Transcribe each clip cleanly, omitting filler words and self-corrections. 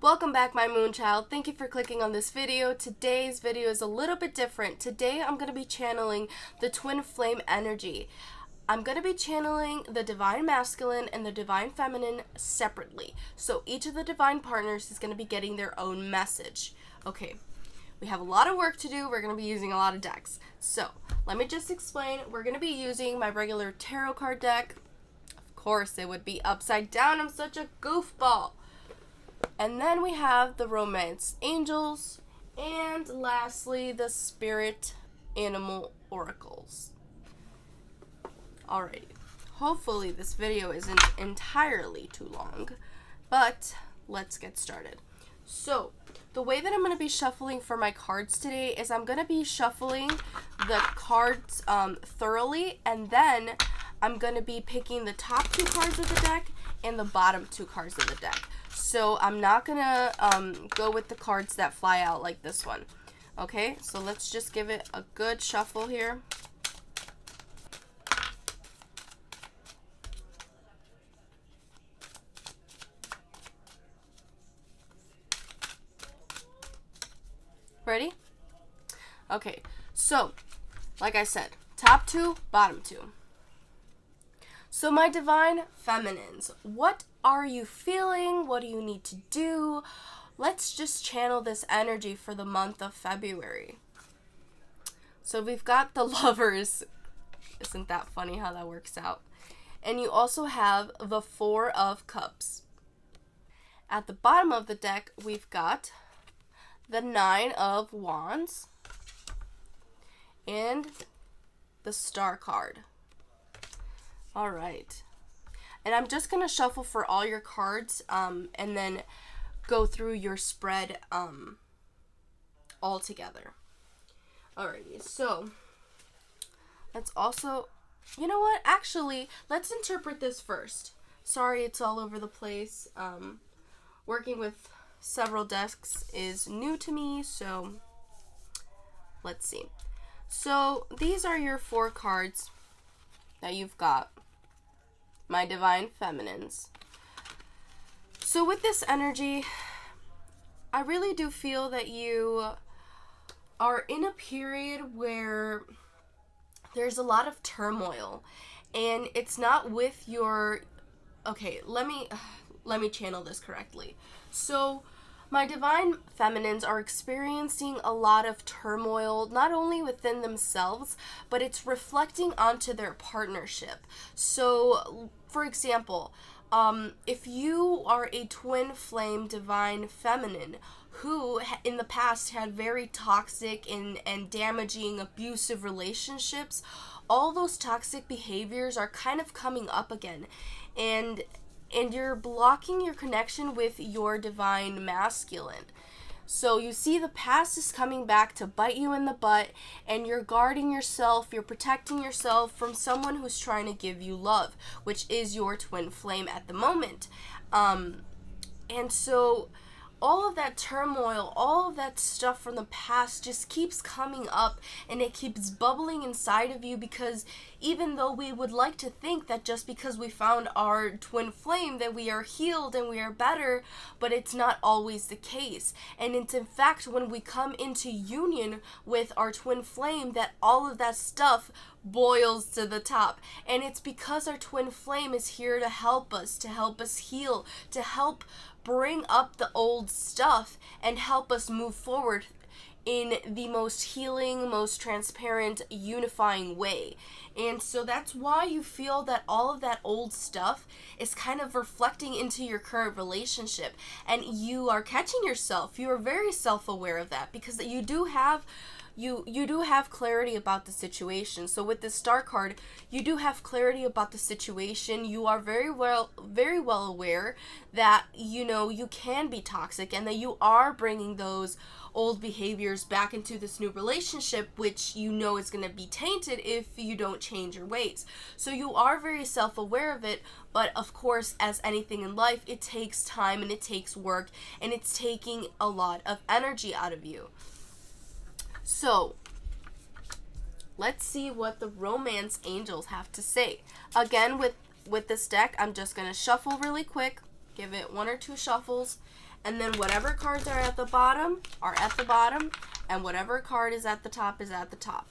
Welcome back, my Moonchild. Thank you for clicking on this video. Today's video is a little bit different. Today I'm going to be channeling the twin flame energy. I'm going to be channeling the divine masculine and the divine feminine separately. So each of the divine partners is going to be getting their own message. Okay, we have a lot of work to do. We're going to be using a lot of decks. So let me just explain. We're going to be using my regular tarot card deck. Of course, it would be upside down. I'm such a goofball. And then we have the romance angels, and lastly, the spirit animal oracles. Alrighty, hopefully this video isn't entirely too long, but let's get started. So, the way that I'm going to be shuffling for my cards today is I'm going to be shuffling the cards thoroughly, and then I'm going to be picking the top two cards of the deck and the bottom two cards of the deck. So I'm not going to go with the cards that fly out like this one. Okay, so let's just give it a good shuffle here. Ready? Okay, so like I said, top two, bottom two. So my divine feminines, what are you feeling? What do you need to do? Let's just channel this energy for the month of February. So we've got the Lovers. Isn't that funny how that works out? And you also have the Four of Cups. At the bottom of the deck, we've got the Nine of Wands and the Star card. All right. And I'm just going to shuffle for all your cards and then go through your spread all together. Alrighty, so let's also, you know what? Actually, let's interpret this first. Sorry, it's all over the place. Working with several decks is new to me, so let's see. So these are your four cards that you've got, my divine feminines. So with this energy, I really do feel that you are in a period where there's a lot of turmoil, and it's not with your, okay, let me channel this correctly. So my divine feminines are experiencing a lot of turmoil, not only within themselves, but it's reflecting onto their partnership. So, for example, if you are a twin flame divine feminine who in the past had very toxic and damaging, abusive relationships, all those toxic behaviors are kind of coming up again. And you're blocking your connection with your divine masculine. So you see the past is coming back to bite you in the butt, and you're guarding yourself, you're protecting yourself from someone who's trying to give you love, which is your twin flame at the moment. And so all of that turmoil, all of that stuff from the past just keeps coming up, and it keeps bubbling inside of you, because even though we would like to think that just because we found our twin flame that we are healed and we are better, but it's not always the case. And it's in fact when we come into union with our twin flame that all of that stuff boils to the top. And it's because our twin flame is here to help us heal, to help bring up the old stuff and help us move forward in the most healing, most transparent, unifying way. And so that's why you feel that all of that old stuff is kind of reflecting into your current relationship, and you are catching yourself. You are very self-aware of that, because you do have clarity about the situation. So with this Star card, you do have clarity about the situation. You are very well aware that, you know, you can be toxic, and that you are bringing those old behaviors back into this new relationship, which you know is going to be tainted if you don't change your ways. So you are very self-aware of it, but of course, as anything in life, it takes time and it takes work, and it's taking a lot of energy out of you. So let's see what the romance angels have to say. Again, with this deck, I'm just going to shuffle really quick, give it one or two shuffles, And then whatever cards are at the bottom, and whatever card is at the top is at the top.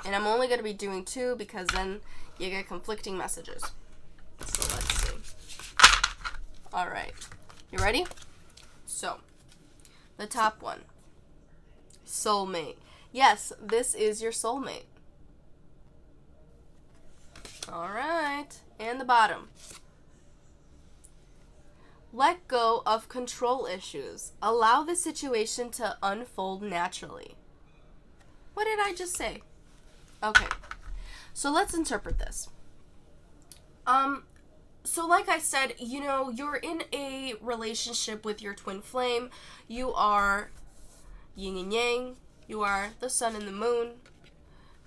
And I'm only going to be doing 2 because then you get conflicting messages. So let's see. Alright. You ready? So, the top one. Soulmate. Yes, this is your soulmate. Alright. And the bottom. Let go of control issues. Allow the situation to unfold naturally. What did I just say? Okay. So let's interpret this. So like I said, you know, you're in a relationship with your twin flame. You are yin and yang. You are the sun and the moon.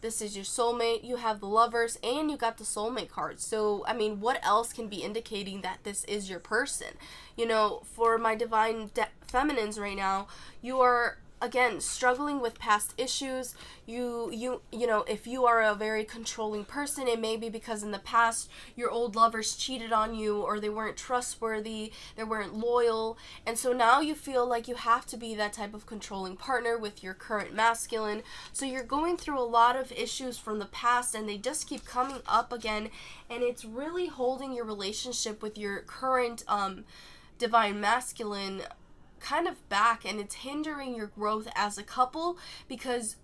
This is your soulmate. You have the lovers and you got the soulmate card. So, I mean, what else can be indicating that this is your person? You know, for my divine feminines right now, you are, again, struggling with past issues. You know, if you are a very controlling person, it may be because in the past your old lovers cheated on you, or they weren't trustworthy, they weren't loyal, and so now you feel like you have to be that type of controlling partner with your current masculine. So you're going through a lot of issues from the past, and they just keep coming up again, and it's really holding your relationship with your current divine masculine kind of back, and it's hindering your growth as a couple because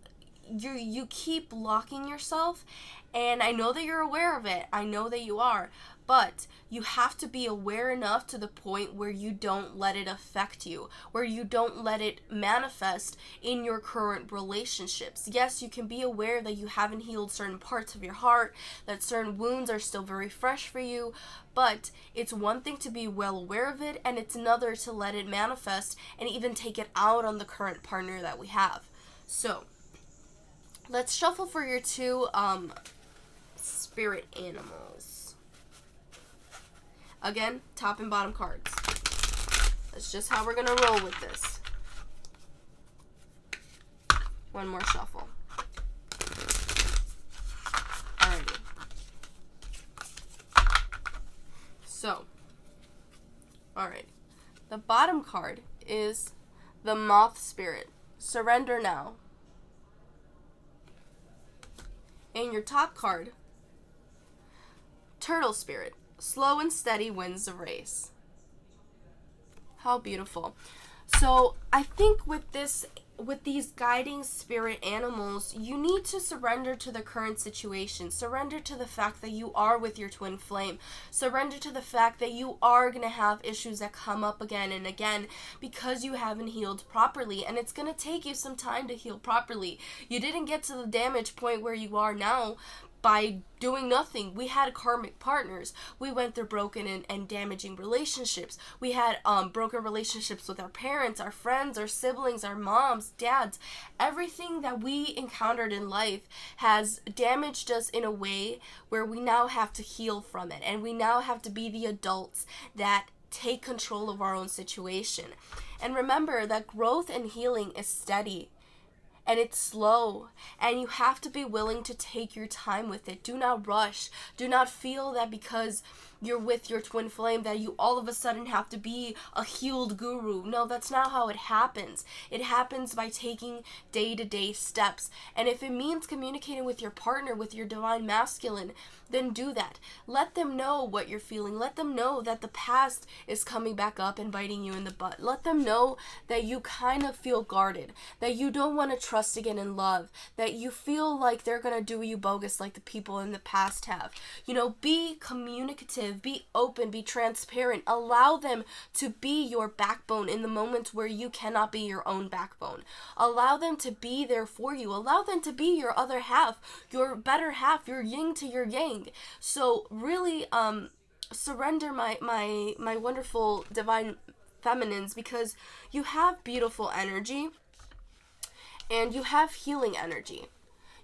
you keep locking yourself. And I know that you're aware of it. I know that you are. But you have to be aware enough to the point where you don't let it affect you, where you don't let it manifest in your current relationships. Yes, you can be aware that you haven't healed certain parts of your heart, that certain wounds are still very fresh for you, but it's one thing to be well aware of it, and it's another to let it manifest and even take it out on the current partner that we have. So, let's shuffle for your 2 spirit animals. Again, top and bottom cards. That's just how we're going to roll with this. One more shuffle. Alrighty. So, alright. The bottom card is the Moth Spirit. Surrender now. And your top card, Turtle Spirit. Slow and steady wins the race. How beautiful. So I think with these guiding spirit animals, you need to surrender to the current situation. Surrender to the fact that you are with your twin flame. Surrender to the fact that you are going to have issues that come up again and again because you haven't healed properly. And it's going to take you some time to heal properly. You didn't get to the damage point where you are now by doing nothing. We had karmic partners. We went through broken and damaging relationships. We had broken relationships with our parents, our friends, our siblings, our moms, dads. Everything that we encountered in life has damaged us in a way where we now have to heal from it. And we now have to be the adults that take control of our own situation. And remember that growth and healing is steady. And it's slow, and you have to be willing to take your time with it. Do not rush. Do not feel that because you're with your twin flame that you all of a sudden have to be a healed guru. No, that's not how it happens. It happens by taking day-to-day steps. And if it means communicating with your partner, with your divine masculine, then do that. Let them know what you're feeling. Let them know that the past is coming back up and biting you in the butt. Let them know that you kind of feel guarded, that you don't want to trust again in love, that you feel like they're going to do you bogus like the people in the past have. You know, be communicative, be open, be transparent. Allow them to be your backbone in the moments where you cannot be your own backbone. Allow them to be there for you. Allow them to be your other half, your better half, your yin to your yang. So really surrender my wonderful divine feminines, because you have beautiful energy and you have healing energy.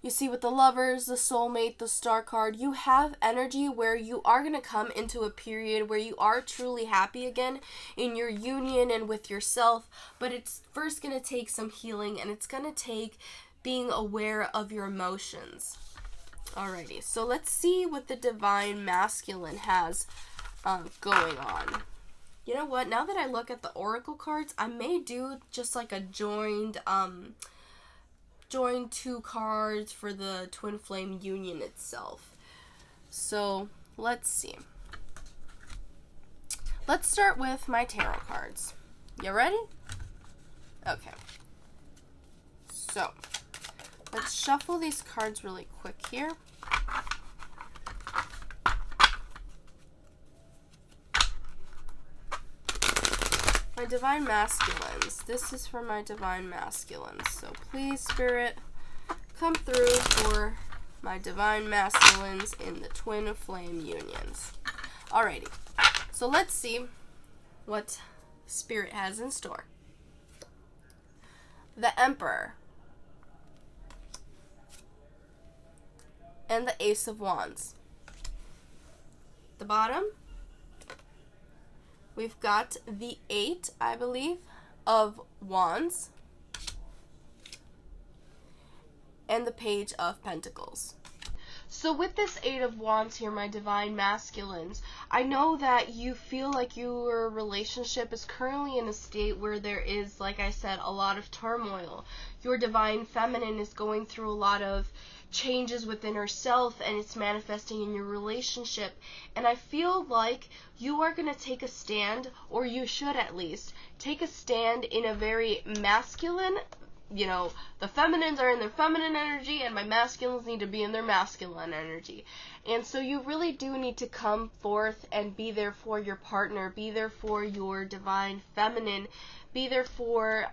You see, with the lovers, the soulmate, the star card, you have energy where you are going to come into a period where you are truly happy again in your union and with yourself, but it's first going to take some healing, and it's going to take being aware of your emotions. Alrighty, so let's see what the divine masculine has going on. You know what? Now that I look at the oracle cards, I may do just like a joined two cards for the twin flame union itself. So let's see. Let's start with my tarot cards. You ready? Okay. So let's shuffle these cards really quick here. My Divine Masculines. This is for my Divine Masculines. So please, Spirit, come through for my Divine Masculines in the Twin Flame Unions. Alrighty. So let's see what Spirit has in store. The Emperor. And the Ace of Wands. The bottom, we've got the 8, I believe, of Wands. And the Page of Pentacles. So with this 8 of Wands here, my Divine Masculines, I know that you feel like your relationship is currently in a state where there is, like I said, a lot of turmoil. Your Divine Feminine is going through a lot of changes within herself, and it's manifesting in your relationship. And I feel like you are going to take a stand, or you should at least take a stand in a very masculine, you know, the feminines are in their feminine energy and my masculines need to be in their masculine energy. And so you really do need to come forth and be there for your partner, be there for your Divine Feminine, be there for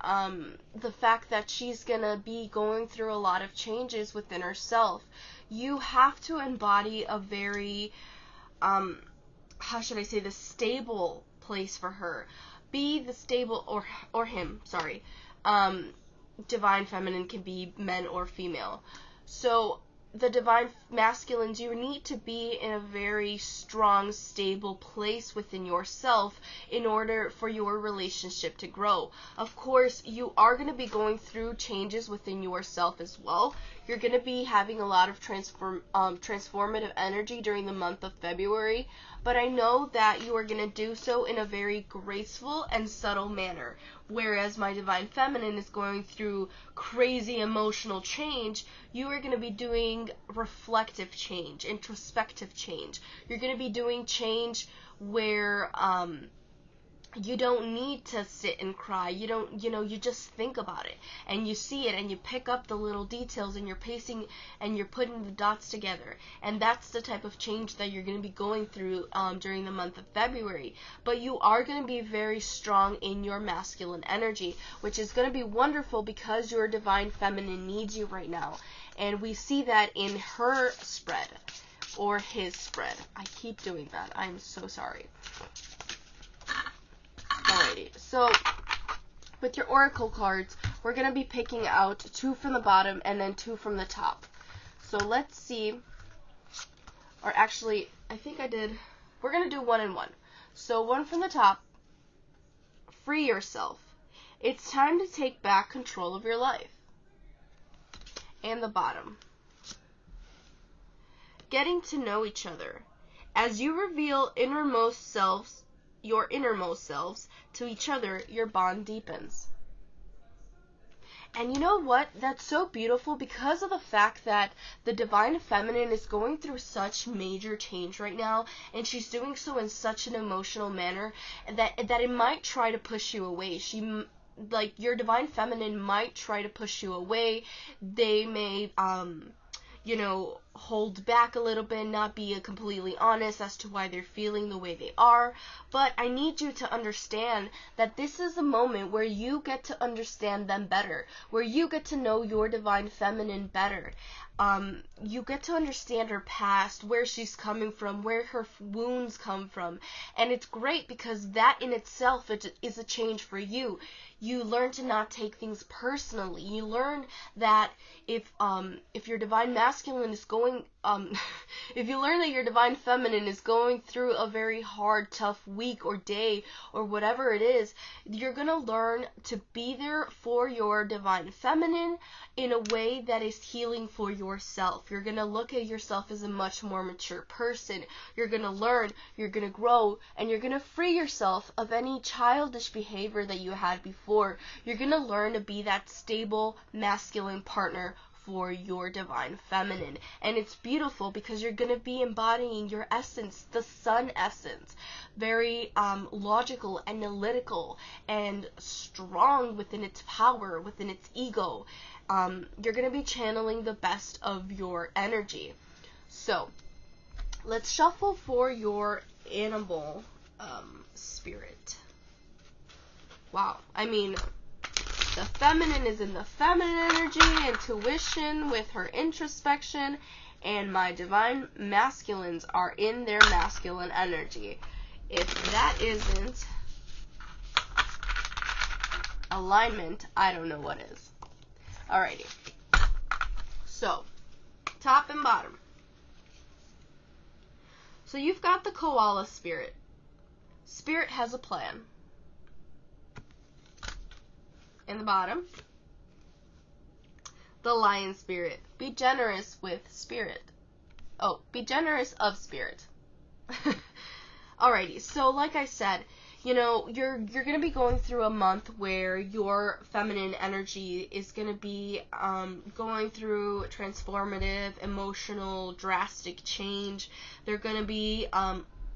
the fact that she's going to be going through a lot of changes within herself. You have to embody a very, how should I say, the stable place for her. Be the stable, or him, sorry. Divine Feminine can be men or female. So the Divine Masculines, you need to be in a very strong, stable place within yourself in order for your relationship to grow. Of course, you are going to be going through changes within yourself as well. You're going to be having a lot of transformative energy during the month of February, but I know that you are going to do so in a very graceful and subtle manner. Whereas my Divine Feminine is going through crazy emotional change, you are going to be doing reflective change, introspective change. You're going to be doing change where you don't need to sit and cry. You don't, you just think about it and you see it and you pick up the little details and you're pacing and you're putting the dots together. And that's the type of change that you're going to be going through during the month of February. But you are going to be very strong in your masculine energy, which is going to be wonderful because your Divine Feminine needs you right now. And we see that in her spread or his spread. I keep doing that. I'm so sorry. Alrighty, so with your oracle cards, we're going to be picking out 2 from the bottom and then 2 from the top. So let's see, or actually, I think we're going to do 1 and 1. So 1 from the top, free yourself. It's time to take back control of your life. And the bottom, getting to know each other. As you reveal your innermost selves to each other, your bond deepens. And you know what? That's so beautiful because of the fact that the Divine Feminine is going through such major change right now, and she's doing so in such an emotional manner that it might try to push you away. Your Divine Feminine might try to push you away. They may hold back a little bit, not be completely honest as to why they're feeling the way they are. But I need you to understand that this is a moment where you get to understand them better, where you get to know your Divine Feminine better. You get to understand her past, where she's coming from, where her wounds come from. And it's great because that in itself is a change for you. You learn to not take things personally. You learn that if your Divine Masculine is going going, if you learn that your divine feminine is going through a very hard, tough week or day or whatever it is, you're going to learn to be there for your divine feminine in a way that is healing for yourself. You're going to look at yourself as a much more mature person. You're going to learn, you're going to grow, and you're going to free yourself of any childish behavior that you had before. You're going to learn to be that stable, masculine partner for your divine feminine. And it's beautiful because you're going to be embodying your essence, the sun essence, very logical, analytical, and strong within its power, within its ego. You're going to be channeling the best of your energy. So let's shuffle for your animal spirit. Wow, I mean, the feminine is in the feminine energy, intuition with her introspection, and my divine masculines are in their masculine energy. If that isn't alignment, I don't know what is. Alrighty. So, top and bottom. So you've got the koala spirit. Spirit has a plan. In the bottom, the lion spirit. Be generous with spirit. Oh, be generous of spirit. Alrighty, so like I said, you know, you're going to be going through a month where your feminine energy is going to be going through transformative, emotional, drastic change. They're going to be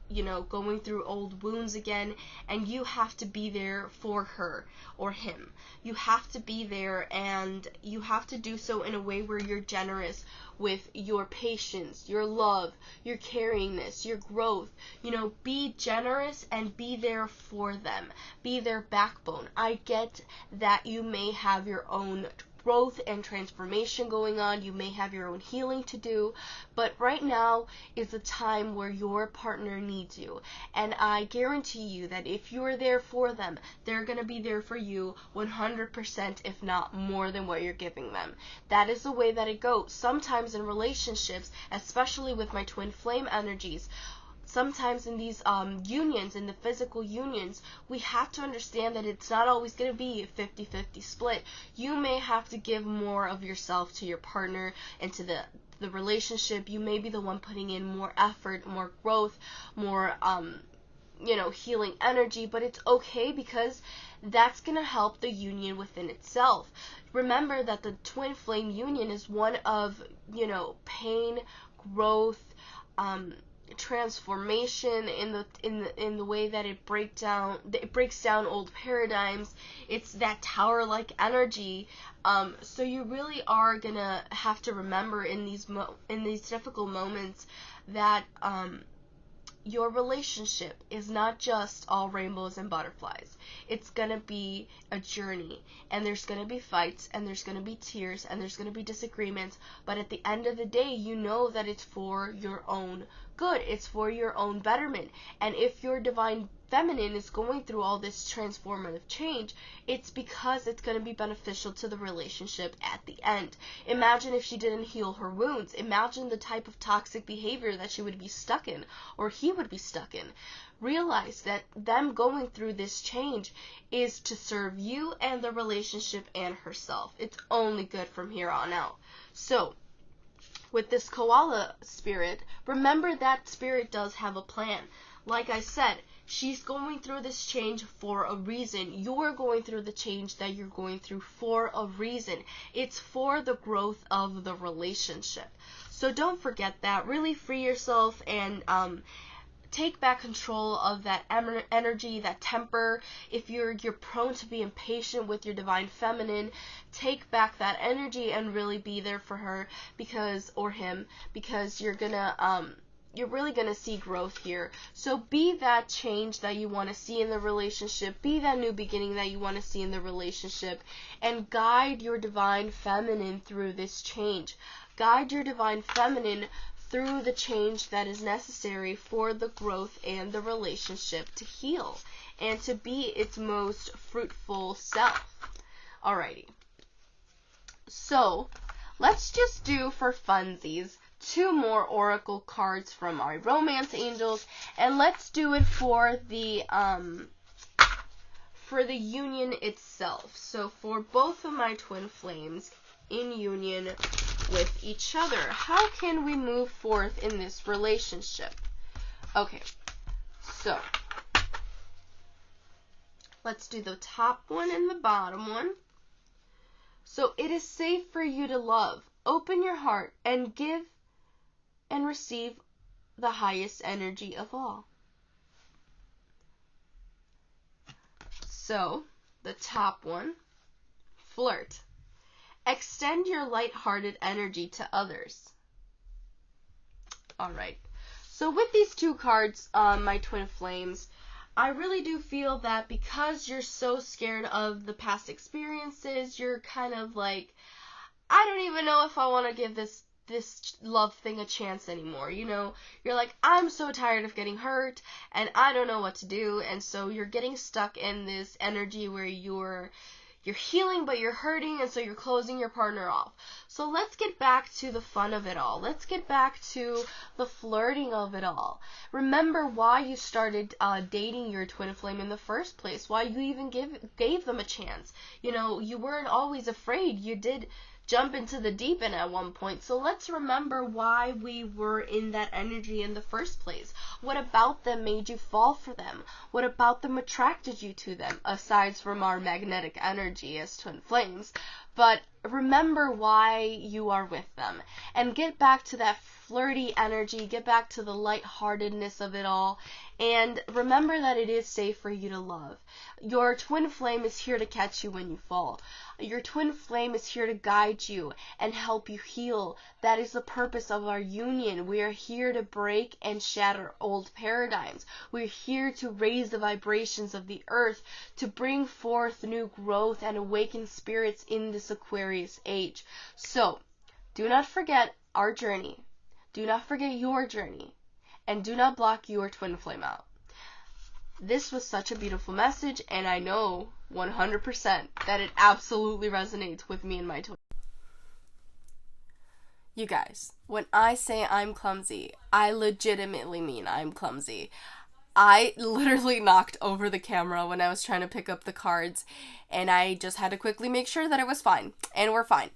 you know, going through old wounds again, and you have to be there for her or him. You have to be there, and you have to do so in a way where you're generous with your patience, your love, your caringness, your growth. You know, be generous and be there for them. Be their backbone. I get that you may have your own growth and transformation going on. You may have your own healing to do, but right now is a time where your partner needs you, and I guarantee you that if you're there for them, they're going to be there for you 100%, if not more than what you're giving them. That is the way that it goes. Sometimes in relationships, especially with my twin flame energies, sometimes in these unions, in the physical unions, we have to understand that it's not always going to be a 50-50 split. You may have to give more of yourself to your partner and to the relationship. You may be the one putting in more effort, more growth, more you know, healing energy, but it's okay because that's going to help the union within itself. Remember that the twin flame union is one of, you know, pain, growth, transformation in the way that it breaks down old paradigms. It's that tower-like energy. So you really are gonna have to remember in these difficult moments that your relationship is not just all rainbows and butterflies. It's gonna be a journey, and there's gonna be fights, and there's gonna be tears, and there's gonna be disagreements, but at the end of the day, you know that it's for your own good. It's for your own betterment. And if your divine feminine is going through all this transformative change, it's because it's going to be beneficial to the relationship at the end. Imagine if she didn't heal her wounds. Imagine the type of toxic behavior that she would be stuck in, or he would be stuck in. Realize that them going through this change is to serve you and the relationship and herself. It's only good from here on out. So, with this koala spirit, remember that spirit does have a plan. Like I said, she's going through this change for a reason. You're going through the change that you're going through for a reason. It's for the growth of the relationship. So don't forget that. Really free yourself and take back control of that energy, that temper. If you're prone to be impatient with your divine feminine, take back that energy and really be there for her or him, because you're really gonna see growth here. So be that change that you want to see in the relationship, be that new beginning that you want to see in the relationship, and guide your divine feminine through this change. Guide your divine feminine through the change that is necessary for the growth and the relationship to heal and to be its most fruitful self. Alrighty. So, let's just do for funsies 2 more oracle cards from our romance angels, and let's do it for the union itself. So for both of my twin flames in union with each other, how can we move forth in this relationship? Okay, so let's do the top one and the bottom one. So it is safe for you to love. Open your heart and give and receive the highest energy of all. So, the top one, flirt. Extend your light-hearted energy to others. Alright, so with these 2 cards, my twin flames, I really do feel that because you're so scared of the past experiences, you're kind of like, I don't even know if I want to give this love thing a chance anymore. You know, you're like, I'm so tired of getting hurt and I don't know what to do, and so you're getting stuck in this energy where you're healing but you're hurting, and so you're closing your partner off. So let's get back to the fun of it all. Let's get back to the flirting of it all. Remember why you started dating your twin flame in the first place, why you even gave them a chance. You know, you weren't always afraid. You did jump into the deep end at one point. So let's remember why we were in that energy in the first place. What about them made you fall for them? What about them attracted you to them, aside from our magnetic energy as twin flames? But remember why you are with them, and get back to that flirty energy, get back to the lightheartedness of it all, and remember that it is safe for you to love. Your twin flame is here to catch you when you fall. Your twin flame is here to guide you and help you heal. That is the purpose of our union. We are here to break and shatter old paradigms. We're here to raise the vibrations of the earth, to bring forth new growth and awaken spirits in this Aquarius age. So, do not forget our journey. Do not forget your journey. And do not block your twin flame out. This was such a beautiful message, and I know 100% that it absolutely resonates with me and my twin. You guys, when I say I'm clumsy, I legitimately mean I'm clumsy. I literally knocked over the camera when I was trying to pick up the cards, and I just had to quickly make sure that it was fine, and we're fine.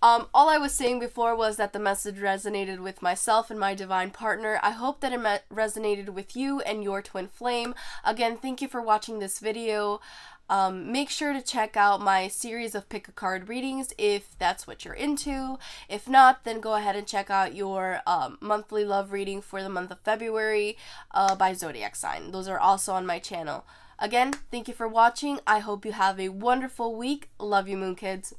All I was saying before was that the message resonated with myself and my divine partner. I hope that it resonated with you and your twin flame. Again, thank you for watching this video. Make sure to check out my series of pick a card readings if that's what you're into. If not, then go ahead and check out your monthly love reading for the month of February by zodiac sign. Those are also on my channel. Again, thank you for watching. I hope you have a wonderful week. Love you, Moon Kids.